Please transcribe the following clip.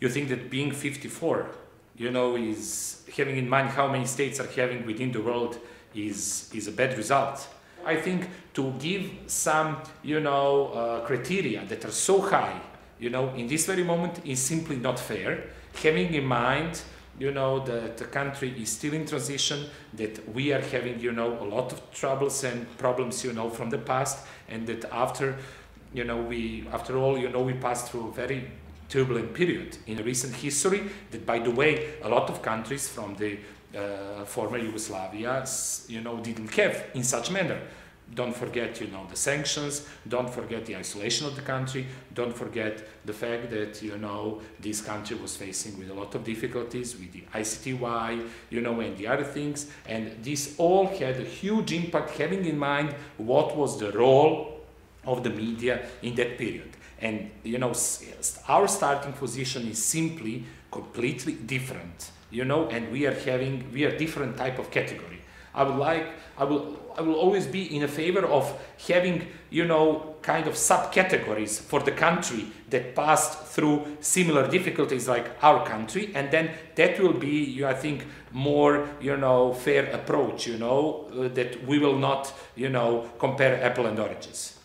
You think that being 54, you know, is having in mind how many states are having within the world is a bad result. I think to give some, you know, criteria that are so high, you know, in this very moment is simply not fair. Having in mind, you know, that the country is still in transition, that we are having, you know, a lot of troubles and problems, you know, from the past, and that after, you know, after all, you know, we passed through a very turbulent period in recent history that, by the way, a lot of countries from the former Yugoslavia, you know, didn't have in such manner. Don't forget, you know, the sanctions, don't forget the isolation of the country, don't forget the fact that, you know, this country was facing with a lot of difficulties with the ICTY, you know, and the other things, and this all had a huge impact, having in mind what was the role of the media in that period. And, you know, our starting position is simply completely different, you know, and we are different type of category. I will always be in a favor of having, you know, kind of subcategories for the country that passed through similar difficulties like our country, and then that will be, I think, more, you know, fair approach, you know, that we will not, you know, compare apple and oranges.